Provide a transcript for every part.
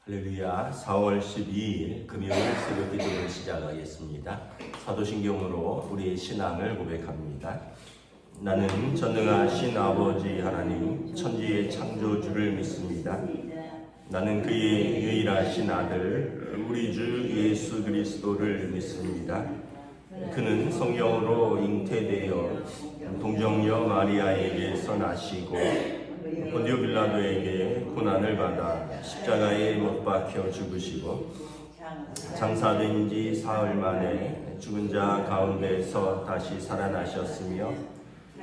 할렐루야. 4월 12일 금요일 새벽 기도를 시작하겠습니다. 사도신경으로 우리의 신앙을 고백합니다. 나는 전능하신 아버지 하나님 천지의 창조주를 믿습니다. 나는 그의 유일하신 아들 우리 주 예수 그리스도를 믿습니다. 그는 성령으로 잉태되어 동정녀 마리아에게서 나시고 본디오 빌라도에게 고난을 받아 십자가에 못 박혀 죽으시고 장사된 지 사흘 만에 죽은 자 가운데서 다시 살아나셨으며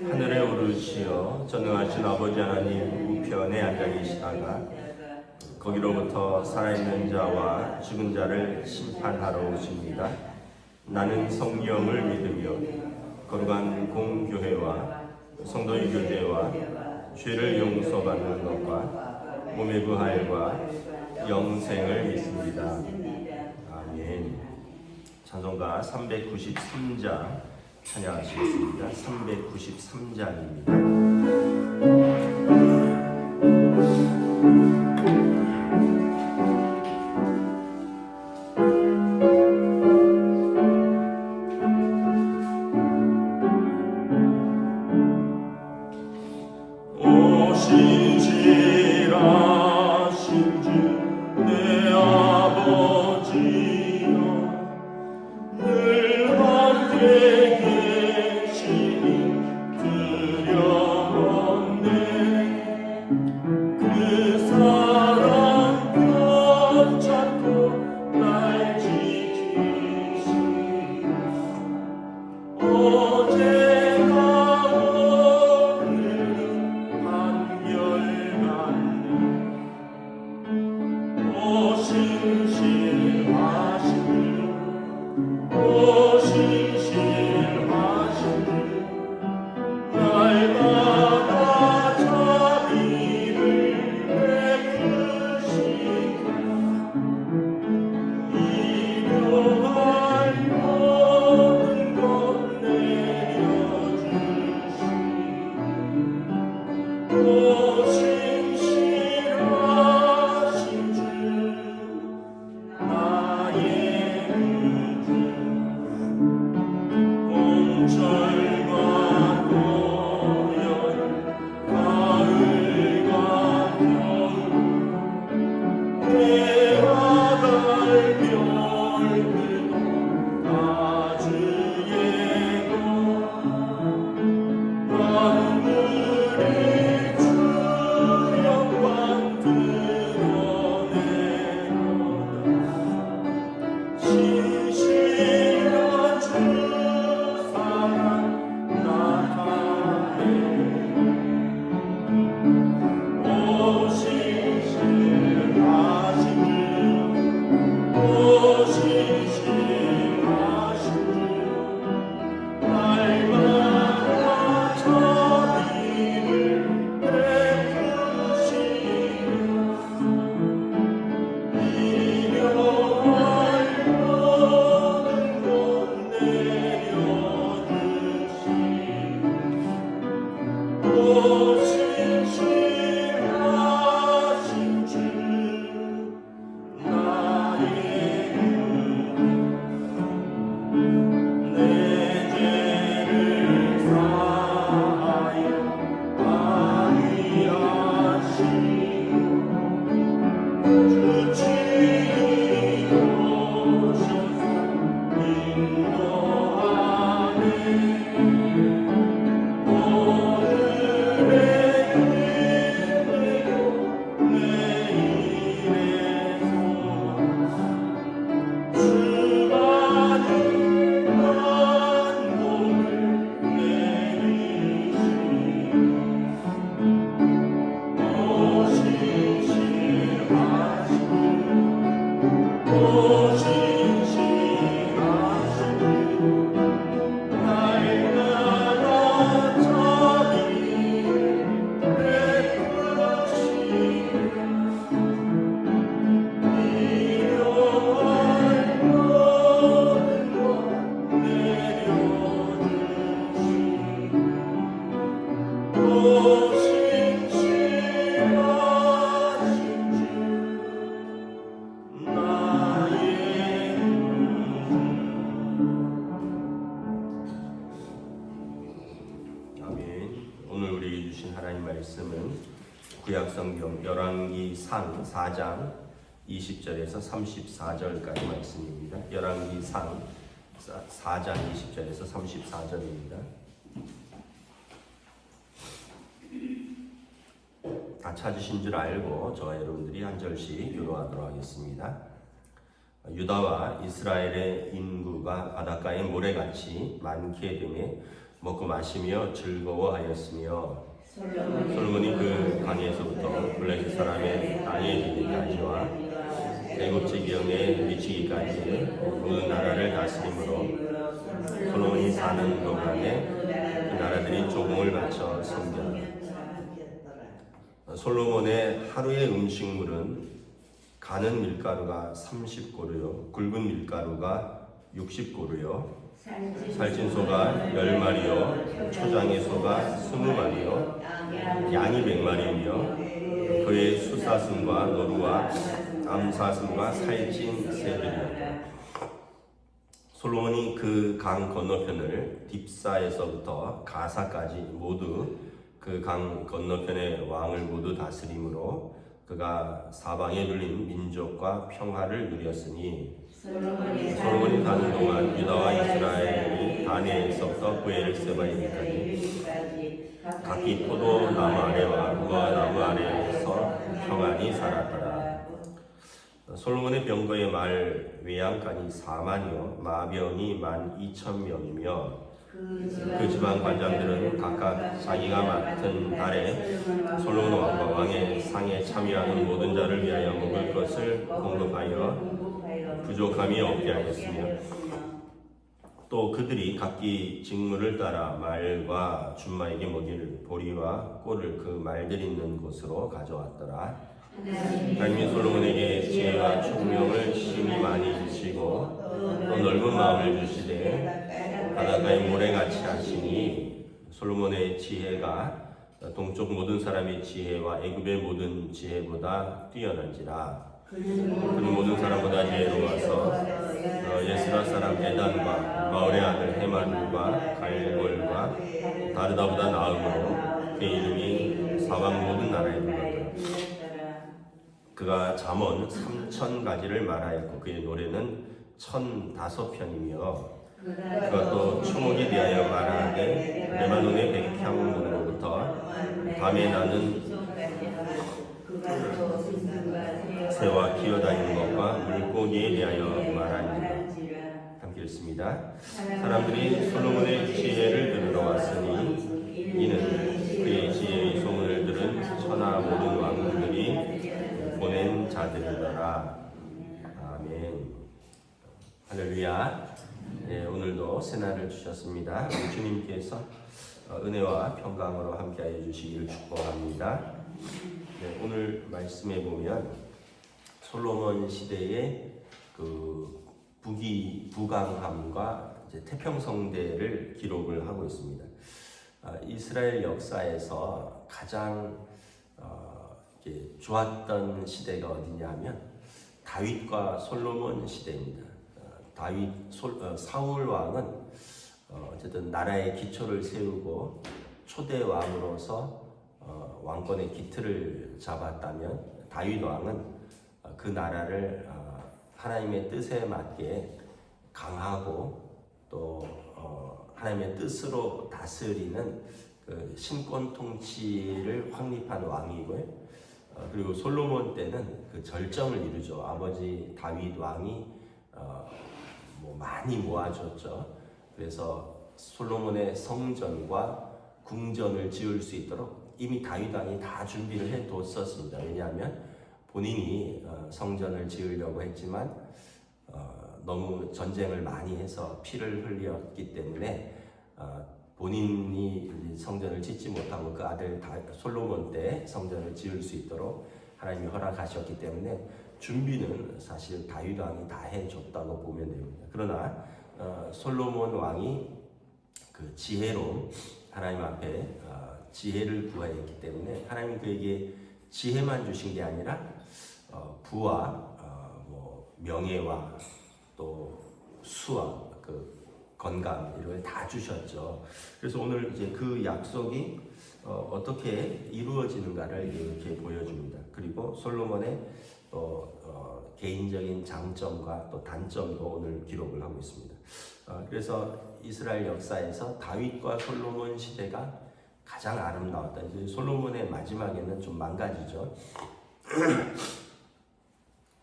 하늘에 오르시어 전능하신 아버지 하나님 우편에 앉아 계시다가 거기로부터 살아있는 자와 죽은 자를 심판하러 오십니다. 나는 성령을 믿으며 거룩한 공교회와 성도의 교제와 죄를 용서받는 것과 몸의 부활과 영생을 믿습니다. 아멘. 찬송가 393장 찬양하시겠습니다. 393장입니다. 성경 열왕기상 4장 20절에서 34절까지 말씀입니다. 열왕기상 4장 20절에서 34절입니다. 다 찾으신 줄 알고 저와 여러분들이 한 절씩 교도하도록 하겠습니다. 유다와 이스라엘의 인구가 바닷가의 모래같이 많게 되매 먹고 마시며 즐거워하였으며 솔로몬이 그 강에서부터 블레셋 사람의 땅에 이르기까지와 애굽 지경에 미치기까지 모든 나라를 다스림으로 솔로몬이 사는 동안에 그 나라들이 조공을 바쳐 섬겼다. 솔로몬의 하루의 음식물은 가는 밀가루가 30고루요 굵은 밀가루가 60고루요 살찐 소가 10마리요 초장의 소가 20마리요 양이 100마리이며 그의 수사슴과 노루와 암사슴과 살찐 새들이었다. 솔로몬이 그 강 건너편을 딥사에서부터 가사까지 모두 그 강 건너편의 왕을 모두 다스림으로 그가 사방에 눌린 민족과 평화를 누렸으니 솔로몬이 사는 동안 유다와 이스라엘이 다네에서부터 브엘세바에 이르기까지 각기 포도나무 아래와 무화나무 아래에서 평안히 살았더라. 솔로몬의 병거의 말 외양간이 4만이요 마병이 12,000명이며 그 지방 관장들은 각각 자기가 맡은 달에 솔로몬 왕과 왕의 상에 참여하는 모든 자를 위하여 먹을 것을 공급하여 부족함이 없게 하였으며 또 그들이 각기 직무를 따라 말과 준마에게 먹일 보리와 꿀을 그 말들 있는 곳으로 가져왔더라. 하나님이 솔로몬에게 지혜와 총명을 심히 많이 주시고 또 넓은 마음을 주시되 바닷가의 모래같이 하시니 솔로몬의 지혜가 동쪽 모든 사람의 지혜와 애굽의 모든 지혜보다 뛰어난지라. 그는 모든 사람보다 지혜로워서 예스라 사람 에단과 마올의 아들 헤만과 갈골과 다르다보다 나음으로 그의 이름이 사방 모든 나라에 불렀더라. 그가 잠언 3,000가지를 말하였고 그의 노래는 1,005편이며 그가 또 추목에 대하여 말하되 레바논의 백향목으로부터 밤에 나는 새와 기어다니는 것과 물고기에 대하여 말하니라. 함께 읽습니다. 사람들이 솔로몬의 지혜를 들으러 왔으니 이는 그의 지혜의 소문을 들은 천하 모든 왕들이 보낸 자들이더라. 아멘. 할렐루야. 네, 오늘도 새날을 주셨습니다. 주님께서 은혜와 평강으로 함께하여 주시기를 축복합니다. 네, 오늘 말씀에 보면 솔로몬 시대의 그 부강함과 이제 태평성대를 기록을 하고 있습니다. 이스라엘 역사에서 가장 좋았던 시대가 어디냐면 다윗과 솔로몬 시대입니다. 사울 왕은 어쨌든 나라의 기초를 세우고 초대 왕으로서 왕권의 기틀을 잡았다면 다윗 왕은 그 나라를 하나님의 뜻에 맞게 강하고 또 하나님의 뜻으로 다스리는 그 신권 통치를 확립한 왕이고요. 그리고 솔로몬 때는 그 절정을 이루죠. 아버지 다윗 왕이 많이 모아줬죠. 그래서 솔로몬의 성전과 궁전을 지을 수 있도록 이미 다윗 왕이 다 준비를 해뒀었습니다. 왜냐하면 본인이 성전을 지으려고 했지만 너무 전쟁을 많이 해서 피를 흘렸기 때문에 본인이 성전을 짓지 못하고 그 아들 솔로몬 때 성전을 지을 수 있도록 하나님이 허락하셨기 때문에 준비는 사실 다윗 왕이 다 해줬다고 보면 됩니다. 그러나 솔로몬 왕이 그 지혜로 하나님 앞에 지혜를 구하였기 때문에 하나님이 그에게 지혜만 주신 게 아니라 부와 명예와 또 수와 그 건강 이런 걸 다 주셨죠. 그래서 오늘 이제 그 약속이 어떻게 이루어지는가를 이렇게 보여줍니다. 그리고 솔로몬의 개인적인 장점과 또 단점도 오늘 기록을 하고 있습니다. 그래서 이스라엘 역사에서 다윗과 솔로몬 시대가 가장 아름다웠다. 이제 솔로몬의 마지막에는 좀 망가지죠.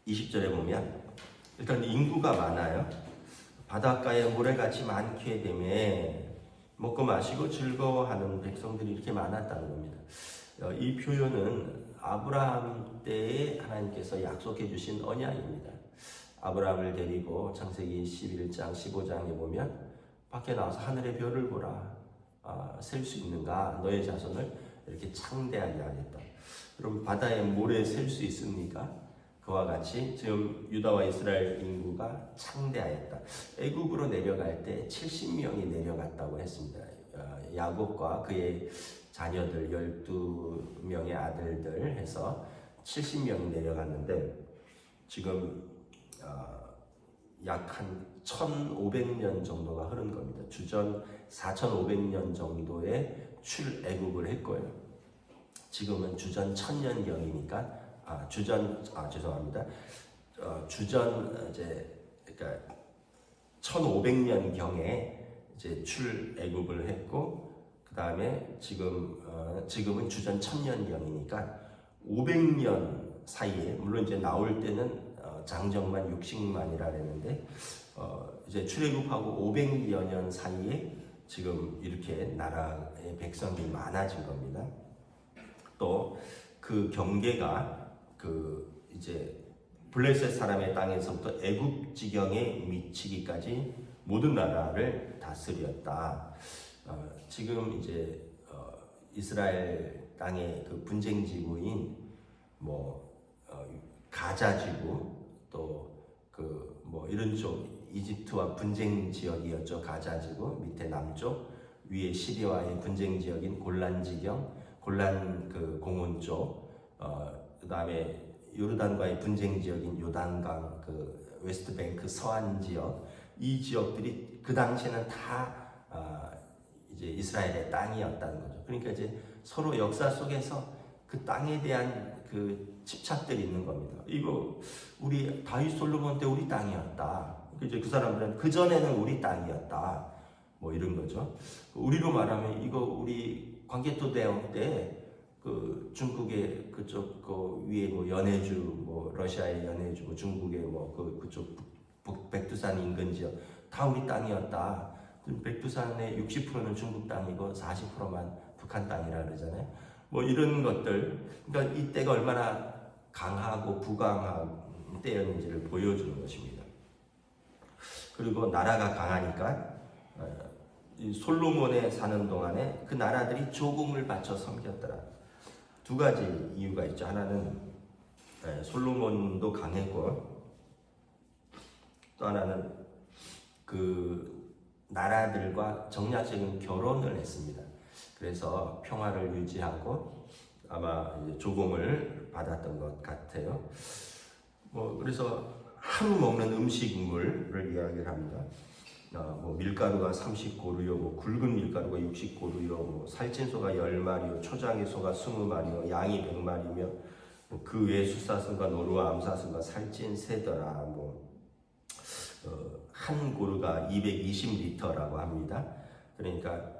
20절에 보면 일단 인구가 많아요. 바닷가에 모래같이 많게 되며 먹고 마시고 즐거워하는 백성들이 이렇게 많았다는 겁니다. 이 표현은 아브라함 때에 하나님께서 약속해 주신 언약입니다. 아브라함을 데리고 창세기 11장 15장에 보면 밖에 나와서 하늘의 별을 보라. 셀 수 있는가? 너의 자손을 이렇게 창대하게 하겠다. 그럼 바다에 모래 셀 수 있습니까? 그와 같이 지금 유다와 이스라엘 인구가 창대하였다. 애굽으로 내려갈 때 70명이 내려갔다고 했습니다. 야곱과 그의 자녀들 12명의 아들들 해서 70명이 내려갔는데 지금 약 한 1500년 정도가 흐른 겁니다. 주전 4500년 정도의 출애굽을 했고요. 지금은 주전 1000년경이니까 죄송합니다. 주전 이제 그러니까 1500년 경에 이제 출애굽을 했고 그 다음에 지금은 주전 1000년 경이니까 500년 사이에 물론 이제 나올 때는 장정만 60만이라 했는데 이제 출애굽하고 500여 년 사이에 지금 이렇게 나라의 백성이 많아진 겁니다. 또 그 경계가 이제 블레셋 사람의 땅에서부터 애굽 지경에 미치기까지 모든 나라를 다스렸다. 지금 이제 이스라엘 땅의 그 분쟁 지구인 가자 지구 또 이런 쪽 이집트와 분쟁 지역이었죠. 가자 지구 밑에 남쪽 위에 시리아와의 분쟁 지역인 골란 지경, 골란 그 공원 쪽, 그다음에 요르단과의 분쟁 지역인 요단강 그 웨스트뱅크 서안 지역 이 지역들이 그 당시에는 다 이제 이스라엘의 땅이었다는 거죠. 그러니까 이제 서로 역사 속에서 그 땅에 대한 그 집착들이 있는 겁니다. 이거 우리 다윗 솔로몬 때 우리 땅이었다. 이제 그 사람들은 그 전에는 우리 땅이었다. 이런 거죠. 우리로 말하면 이거 우리 광개토 대왕 때 그 중국의 그쪽 그 위에 연해주 러시아의 연해주 중국의 그쪽 백두산 인근 지역 다 우리 땅이었다. 백두산의 60%는 중국 땅이고 40%만 북한 땅이라 그러잖아요. 이런 것들, 그러니까 이때가 얼마나 강하고 부강한 때였는지를 보여주는 것입니다. 그리고 나라가 강하니까 이 솔로몬에 사는 동안에 그 나라들이 조공을 바쳐 섬겼더라. 두 가지 이유가 있죠. 하나는 솔로몬도 강했고 또 하나는 그 나라들과 정략적인 결혼을 했습니다. 그래서 평화를 유지하고 아마 이제 조공을 받았던 것 같아요. 그래서 하루 먹는 음식물을 이야기를 합니다. 밀가루가 30고루요, 굵은 밀가루가 60고루요, 살찐 소가 10마리요, 초장의 소가 20마리요, 양이 100마리며 그 외 숫사슴과 노루와 암사슴과 살찐 새더라. 한 고루가 220리터라고 합니다. 그러니까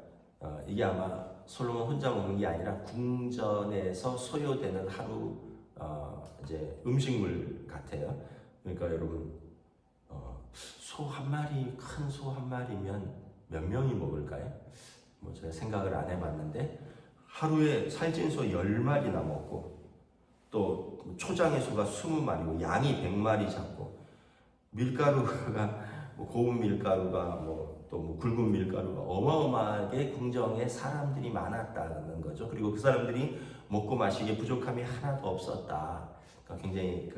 이게 아마 솔로몬 혼자 먹는 게 아니라 궁전에서 소요되는 하루 이제 음식물 같아요. 그러니까 여러분 소 한 마리, 큰 소 한 마리면 몇 명이 먹을까요? 제가 생각을 안 해봤는데 하루에 살찐 소 10마리나 먹고 또 초장의 소가 20마리고 양이 100마리 잡고 밀가루가 고운 밀가루가 또 굵은 밀가루가 어마어마하게 궁정에 사람들이 많았다는 거죠. 그리고 그 사람들이 먹고 마시기에 부족함이 하나도 없었다. 그러니까 굉장히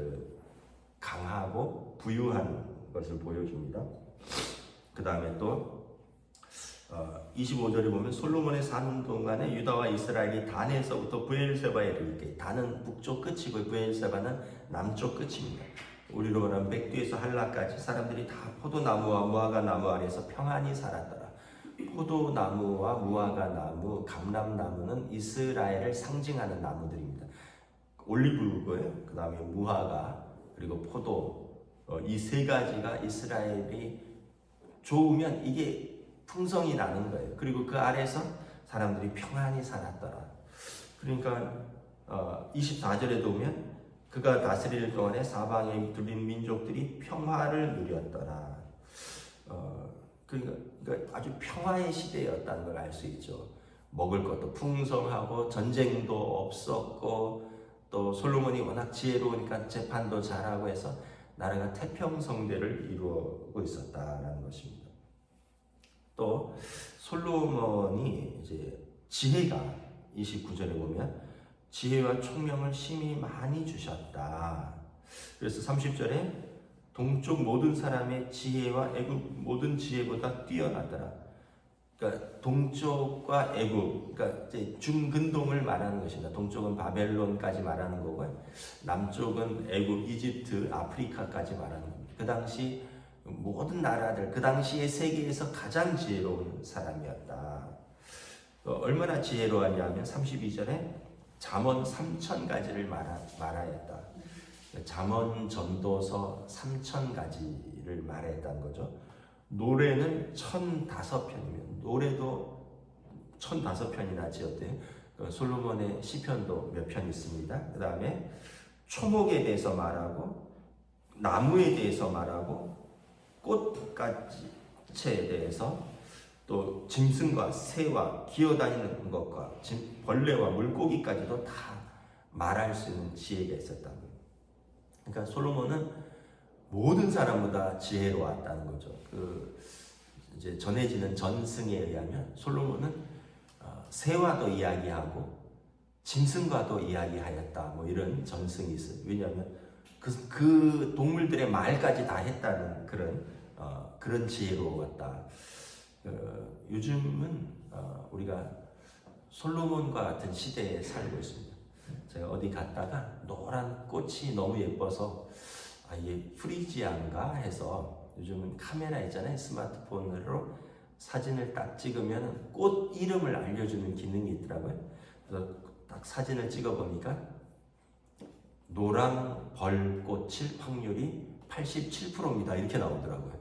강하고 부유한 것을 보여줍니다. 그 다음에 또 25절에 보면 솔로몬의 사는 동안에 유다와 이스라엘이 단에서부터 브엘세바에 이르게, 단은 북쪽 끝이고 브엘세바는 남쪽 끝입니다. 우리로 말하면 백두에서 한라까지 사람들이 다 포도나무와 무화과 나무 아래서 평안히 살았더라. 포도나무와 무화과 나무, 감람나무는 이스라엘을 상징하는 나무들입니다. 올리브고요. 그 다음에 무화과 그리고 포도 이 세 가지가 이스라엘이 좋으면 이게 풍성이 나는 거예요. 그리고 그 아래서 사람들이 평안히 살았더라. 그러니까 24절에 보면 그가 다스릴 동안에 사방에 둘린 민족들이 평화를 누렸더라. 그러니까 아주 평화의 시대였다는 걸 알 수 있죠. 먹을 것도 풍성하고 전쟁도 없었고 또 솔로몬이 워낙 지혜로우니까 재판도 잘하고 해서 나라가 태평성대를 이루고 있었다라는 것입니다. 또 솔로몬이 이제 지혜가 29절에 보면 지혜와 총명을 심히 많이 주셨다. 그래서 30절에 동쪽 모든 사람의 지혜와 애굽 모든 지혜보다 뛰어나더라. 그러니까 동쪽과 애굽, 그러니까 이제 중근동을 말하는 것입니다. 동쪽은 바벨론까지 말하는 거고요. 남쪽은 애굽, 이집트, 아프리카까지 말하는 겁니다. 그 당시 모든 나라들, 그 당시의 세계에서 가장 지혜로운 사람이었다. 얼마나 지혜로웠냐면 32절에 잠언 3000가지를 말하였다. 잠언 전도서 3000가지를 말했다는 거죠. 노래는 1005편이면 노래도 1005편이나 지었대요. 솔로몬의 시편도 몇 편 있습니다. 그 다음에 초목에 대해서 말하고 나무에 대해서 말하고 꽃가지에 대해서 또 짐승과 새와 기어다니는 것과 벌레와 물고기까지도 다 말할 수 있는 지혜가 있었다는 거예요. 그러니까 솔로몬은 모든 사람보다 지혜로웠다는 거죠. 이제 전해지는 전승에 의하면 솔로몬은 새와도 이야기하고 짐승과도 이야기하였다. 뭐 이런 전승이 있어요. 왜냐하면 그 동물들의 말까지 다 했다는 그런 지혜로웠다. 요즘은 우리가 솔로몬과 같은 시대에 살고 있습니다. 제가 어디 갔다가 노란 꽃이 너무 예뻐서 이게 프리지아인가 해서 요즘은 카메라 있잖아요. 스마트폰으로 사진을 딱 찍으면 꽃 이름을 알려주는 기능이 있더라고요. 그래서 딱 사진을 찍어보니까 노랑 벌꽃일 확률이 87%입니다. 이렇게 나오더라고요.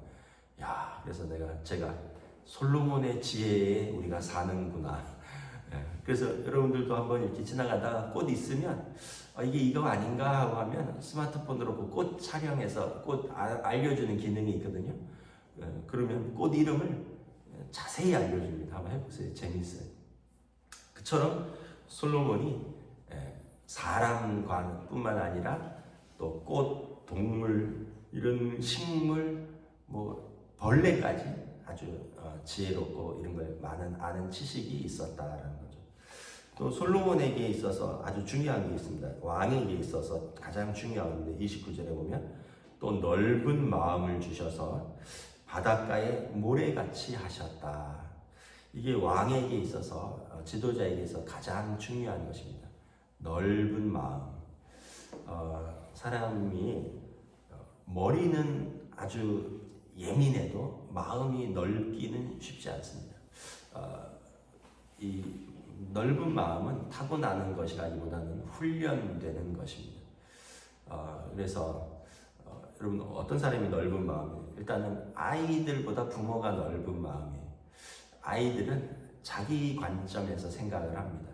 야, 그래서 제가 솔로몬의 지혜에 우리가 사는구나. 그래서 여러분들도 한번 이렇게 지나가다가 꽃 있으면 이게 이거 아닌가 하고 하면 스마트폰으로 그 꽃 촬영해서 꽃 알려주는 기능이 있거든요. 그러면 꽃 이름을 자세히 알려줍니다. 한번 해보세요. 재밌어요. 그처럼 솔로몬이 사람과뿐만 아니라 또 꽃, 동물, 이런 식물, 뭐 벌레까지 아주 지혜롭고 이런 걸 많은 아는 지식이 있었다라는 거죠. 또 솔로몬에게 있어서 아주 중요한 게 있습니다. 왕에게 있어서 가장 중요한 건데 29절에 보면 또 넓은 마음을 주셔서 바닷가에 모래같이 하셨다. 이게 왕에게 있어서 지도자에게 있어서 가장 중요한 것입니다. 넓은 마음. 사람이 머리는 아주 예민해도 마음이 넓기는 쉽지 않습니다. 이 넓은 마음은 타고나는 것이라기보다는 훈련되는 것입니다. 그래서 여러분 어떤 사람이 넓은 마음이에요? 일단은 아이들보다 부모가 넓은 마음이에요. 아이들은 자기 관점에서 생각을 합니다.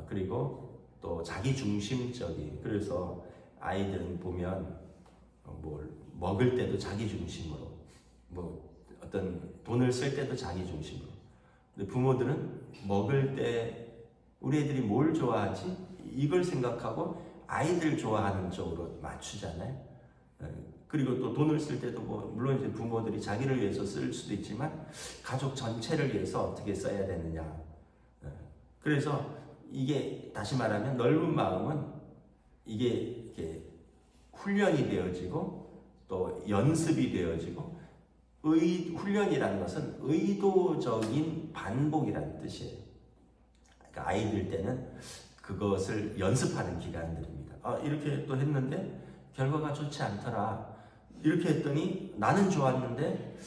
그리고 또 자기 중심적이. 그래서 아이들은 보면 뭘 먹을 때도 자기 중심으로, 뭐 어떤 돈을 쓸 때도 자기 중심으로. 근데 부모들은 먹을 때 우리 애들이 뭘 좋아하지? 이걸 생각하고 아이들 좋아하는 쪽으로 맞추잖아요. 그리고 또 돈을 쓸 때도 뭐 물론 이제 부모들이 자기를 위해서 쓸 수도 있지만 가족 전체를 위해서 어떻게 써야 되느냐. 그래서 이게 다시 말하면 넓은 마음은 이게 이렇게 훈련이 되어지고 또 연습이 되어지고 훈련이라는 것은 의도적인 반복이라는 뜻이에요. 그러니까 아이들 때는 그것을 연습하는 기간들입니다. 이렇게 또 했는데 결과가 좋지 않더라. 이렇게 했더니 나는 좋았는데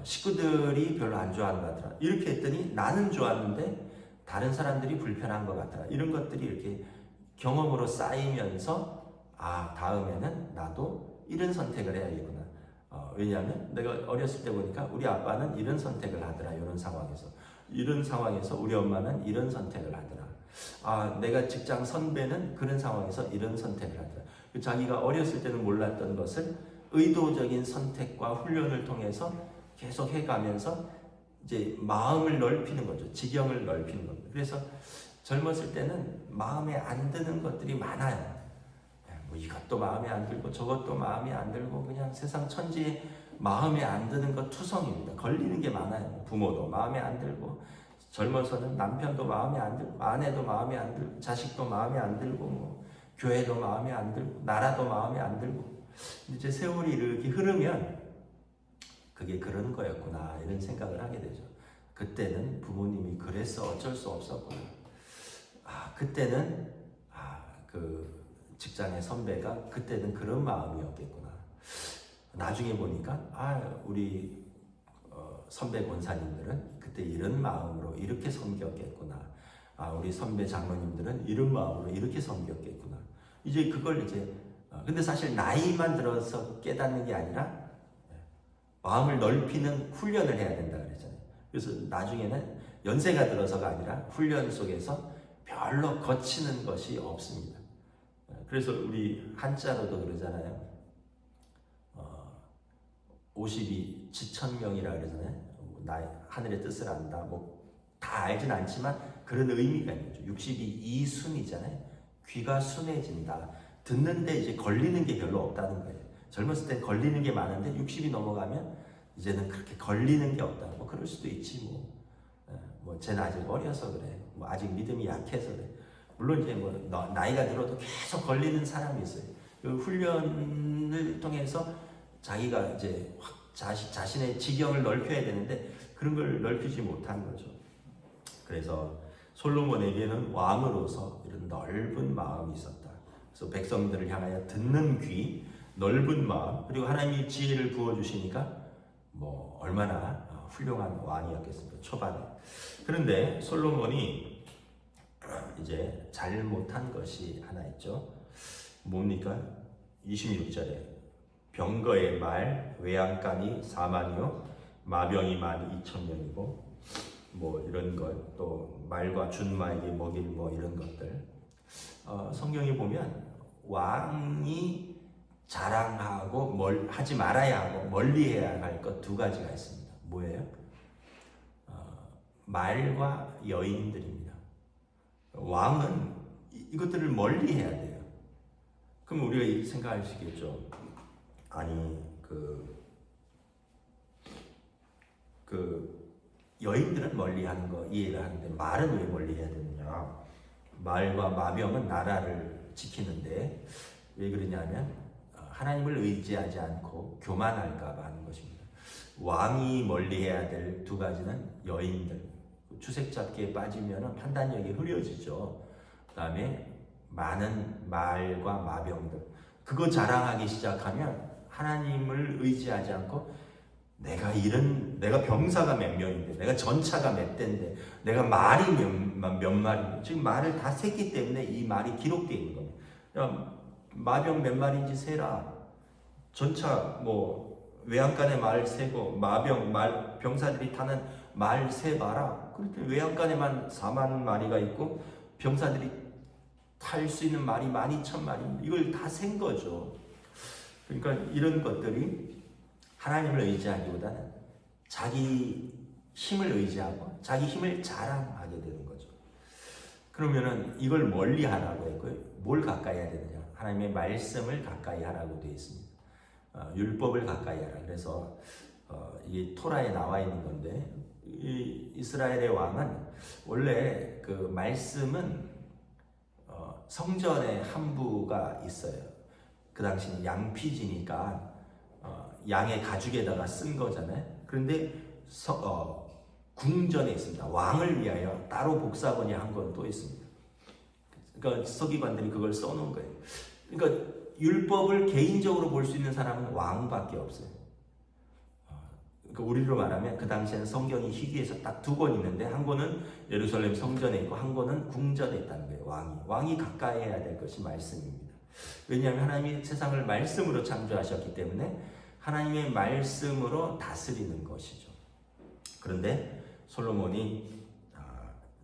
식구들이 별로 안 좋아하는 것 같더라. 이렇게 했더니 나는 좋았는데 다른 사람들이 불편한 것 같더라. 이런 것들이 이렇게 경험으로 쌓이면서 다음에는 나도 이런 선택을 해야겠구나. 왜냐하면 내가 어렸을 때 보니까 우리 아빠는 이런 선택을 하더라. 이런 상황에서 우리 엄마는 이런 선택을 하더라. 내가 직장 선배는 그런 상황에서 이런 선택을 하더라. 자기가 어렸을 때는 몰랐던 것을 의도적인 선택과 훈련을 통해서 계속 해가면서 이제 마음을 넓히는 거죠. 지경을 넓히는 겁니다. 그래서 젊었을 때는 마음에 안 드는 것들이 많아요. 뭐 이것도 마음에 안 들고 저것도 마음에 안 들고 그냥 세상 천지에 마음에 안 드는 것 투성입니다. 걸리는 게 많아요. 부모도 마음에 안 들고 젊어서는 남편도 마음에 안 들고 아내도 마음에 안 들고 자식도 마음에 안 들고 뭐 교회도 마음에 안 들고 나라도 마음에 안 들고 이제 세월이 이렇게 흐르면 그게 그런 거였구나 이런 생각을 하게 되죠. 그때는 부모님이 그래서 어쩔 수 없었구나. 그때는 그 직장의 선배가 그때는 그런 마음이었겠구나. 나중에 보니까 우리 선배 권사님들은 그때 이런 마음으로 이렇게 섬겼겠구나. 우리 선배 장로님들은 이런 마음으로 이렇게 섬겼겠구나. 이제 그걸 근데 사실 나이만 들어서 깨닫는 게 아니라 마음을 넓히는 훈련을 해야 된다 그랬잖아요. 그래서 나중에는 연세가 들어서가 아니라 훈련 속에서 별로 거치는 것이 없습니다. 그래서 우리 한자로도 그러잖아요. 50이 지천명이라 그러잖아요. 하늘의 뜻을 안다. 뭐 다 알진 않지만 그런 의미가 있죠. 60이 이순이잖아요. 귀가 순해진다. 듣는데 이제 걸리는 게 별로 없다는 거예요. 젊었을 땐 걸리는 게 많은데 60이 넘어가면 이제는 그렇게 걸리는 게 없다. 뭐 그럴 수도 있지 뭐 쟤는 아직 어려서 그래. 뭐 아직 믿음이 약해서 그래. 물론 이제 뭐 나이가 들어도 계속 걸리는 사람이 있어요. 그 훈련을 통해서 자기가 이제 자신의 지경을 넓혀야 되는데 그런 걸 넓히지 못한 거죠. 그래서 솔로몬에게는 왕으로서 이런 넓은 마음이 있었다. 그래서 백성들을 향하여 듣는 귀, 넓은 마음, 그리고 하나님이 지혜를 부어주시니까 뭐 얼마나 훌륭한 왕이었겠습니까, 초반에. 그런데 솔로몬이 이제 잘못한 것이 하나 있죠. 뭡니까? 26절에 병거의 말, 외양간이 4만이요, 마병이 12,000명이고 뭐 이런 것, 또 말과 준마에게 먹일 뭐 이런 것들. 성경에 보면 왕이 자랑하고 하지 말아야 하고 멀리해야 할 것 두 가지가 있습니다. 뭐예요? 말과 여인들입니다. 왕은 이것들을 멀리해야 돼요. 그럼 우리가 생각할 수 있겠죠. 아니 그 여인들은 멀리하는 거 이해를 하는데 말은 왜 멀리해야 되느냐? 말과 마병은 나라를 지키는데 왜 그러냐면 하나님을 의지하지 않고 교만할까 봐 하는 것입니다. 왕이 멀리해야 될 두 가지는 여인들, 추색 잡기에 빠지면 판단력이 흐려지죠. 그 다음에 많은 말과 마병들, 그거 자랑하기 시작하면 하나님을 의지하지 않고 내가 병사가 몇 명인데, 내가 전차가 몇 대인데, 내가 말이 몇 마리인데, 지금 말을 다 셌기 때문에 이 말이 기록되어 있는 겁니다. 야, 마병 몇 마리인지 세라. 전차 외양간의 말 세고 병사들이 타는 말 세봐라. 그랬더니 외양간에만 4만 마리가 있고 병사들이 탈 수 있는 말이 12,000마리입니다. 이걸 다 센 거죠. 그러니까 이런 것들이 하나님을 의지하기보다는 자기 힘을 의지하고 자기 힘을 자랑하게 되는 거죠. 그러면은 이걸 멀리 하라고 했고요. 뭘 가까이 해야 되느냐? 하나님의 말씀을 가까이 하라고 되어 있습니다. 율법을 가까이 하라. 그래서 이게 토라에 나와 있는 건데, 이 이스라엘의 왕은 원래 그 말씀은 성전에 한 부가 있어요. 그 당시는 양피지니까 양의 가죽에다가 쓴 거잖아요. 그런데 궁전에 있습니다. 왕을 위하여 따로 복사본이 한 건 또 있습니다. 그러니까 서기관들이 그걸 써놓은 거예요. 그러니까 율법을 개인적으로 볼 수 있는 사람은 왕밖에 없어요. 그러니까 우리로 말하면 그 당시에는 성경이 희귀해서 딱 두 권 있는데 한 권은 예루살렘 성전에 있고 한 권은 궁전에 있다는 거예요. 왕이 가까이 해야 될 것이 말씀입니다. 왜냐하면 하나님이 세상을 말씀으로 창조하셨기 때문에 하나님의 말씀으로 다스리는 것이죠. 그런데 솔로몬이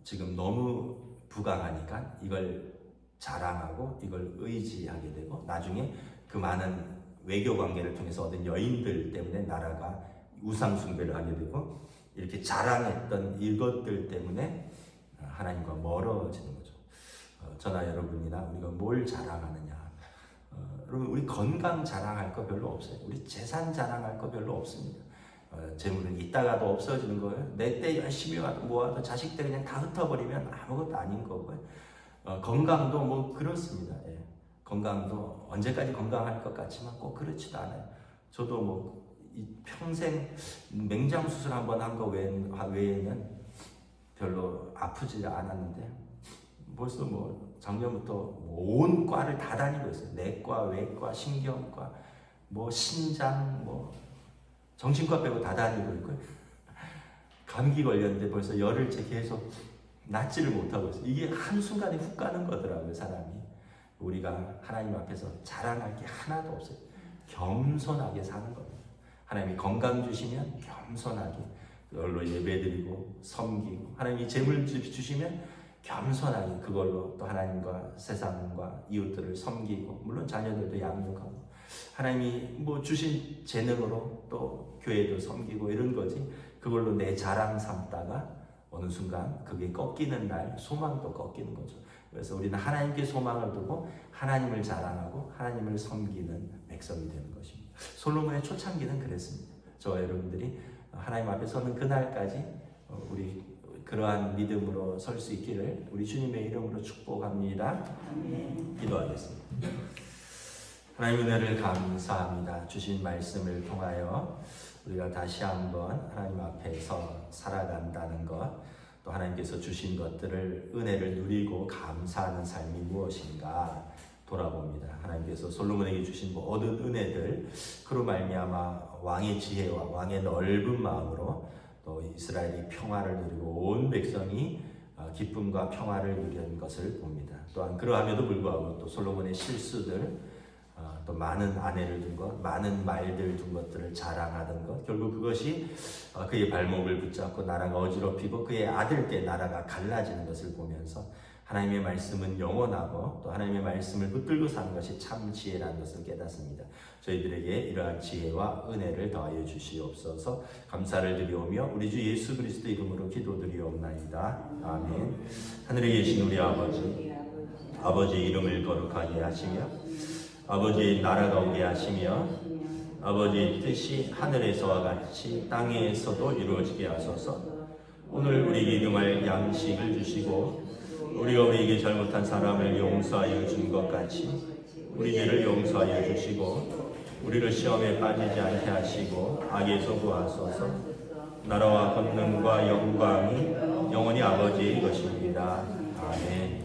지금 너무 부강하니까 이걸 자랑하고 이걸 의지하게 되고 나중에 그 많은 외교 관계를 통해서 얻은 여인들 때문에 나라가 우상 숭배를 하게 되고 이렇게 자랑했던 이것들 때문에 하나님과 멀어지는 거죠. 저나 여러분이나 우리가 뭘 자랑하느냐. 여러분 우리 건강 자랑할 거 별로 없어요. 우리 재산 자랑할 거 별로 없습니다. 재물은 있다가도 없어지는 거예요. 내 때 열심히 와도 모아도 자식 때 그냥 다 흩어버리면 아무것도 아닌 거고요. 건강도 뭐 그렇습니다. 예. 건강도 언제까지 건강할 것 같지만 꼭 그렇지도 않아요. 저도 뭐 평생 맹장 수술 한번 한 거 외에는 별로 아프지 않았는데 벌써 뭐 작년부터 온 과를 다 다니고 있어요. 내과, 외과, 신경과, 뭐 신장, 뭐 정신과 빼고 다 다니고 있고요. 감기 걸렸는데 벌써 열흘째 계속 낫지를 못하고 있어요. 이게 한순간에 훅 가는 거더라고요, 사람이. 우리가 하나님 앞에서 자랑할 게 하나도 없어요. 겸손하게 사는 겁니다. 하나님이 건강 주시면 겸손하게 그걸로 예배드리고 섬기고, 하나님이 재물 주시면 겸손하게 그걸로 또 하나님과 세상과 이웃들을 섬기고, 물론 자녀들도 양육하고, 하나님이 뭐 주신 재능으로 또 교회도 섬기고 이런 거지, 그걸로 내 자랑 삼다가 어느 순간 그게 꺾이는 날 소망도 꺾이는 거죠. 그래서 우리는 하나님께 소망을 두고 하나님을 자랑하고 하나님을 섬기는 백성이 되는 것입니다. 솔로몬의 초창기는 그랬습니다. 저와 여러분들이 하나님 앞에 서는 그날까지 우리 그러한 믿음으로 설 수 있기를 우리 주님의 이름으로 축복합니다. 기도하겠습니다. 하나님 은혜를 감사합니다. 주신 말씀을 통하여 우리가 다시 한번 하나님 앞에서 살아간다는 것, 또 하나님께서 주신 것들을 은혜를 누리고 감사하는 삶이 무엇인가 돌아봅니다. 하나님께서 솔로몬에게 주신 모든 은혜들, 그로 말미암아 왕의 지혜와 왕의 넓은 마음으로 또 이스라엘이 평화를 누리고 온 백성이 기쁨과 평화를 누리는 것을 봅니다. 또한 그러함에도 불구하고 또 솔로몬의 실수들, 또 많은 아내를 둔 것, 많은 말들 둔 것들을 자랑하던 것, 결국 그것이 그의 발목을 붙잡고 나라가 어지럽히고 그의 아들 때 나라가 갈라지는 것을 보면서 하나님의 말씀은 영원하고 또 하나님의 말씀을 붙들고 사는 것이 참 지혜라는 것을 깨닫습니다. 저희들에게 이러한 지혜와 은혜를 더하여 주시옵소서. 감사를 드리오며 우리 주 예수 그리스도 이름으로 기도드리옵나이다. 아멘. 하늘에 계신 우리 아버지 이름을 거룩하게 하시며 아버지의 나라가 오게 하시며 아버지의 뜻이 하늘에서와 같이 땅에서도 이루어지게 하소서. 오늘 우리에게 일용할 양식을 주시고 우리가 우리에게 잘못한 사람을 용서하여 준 것 같이 우리 죄를 용서하여 주시고 우리를 시험에 빠지지 않게 하시고 악에서 구하소서. 나라와 권능과 영광이 영원히 아버지의 것입니다. 아멘.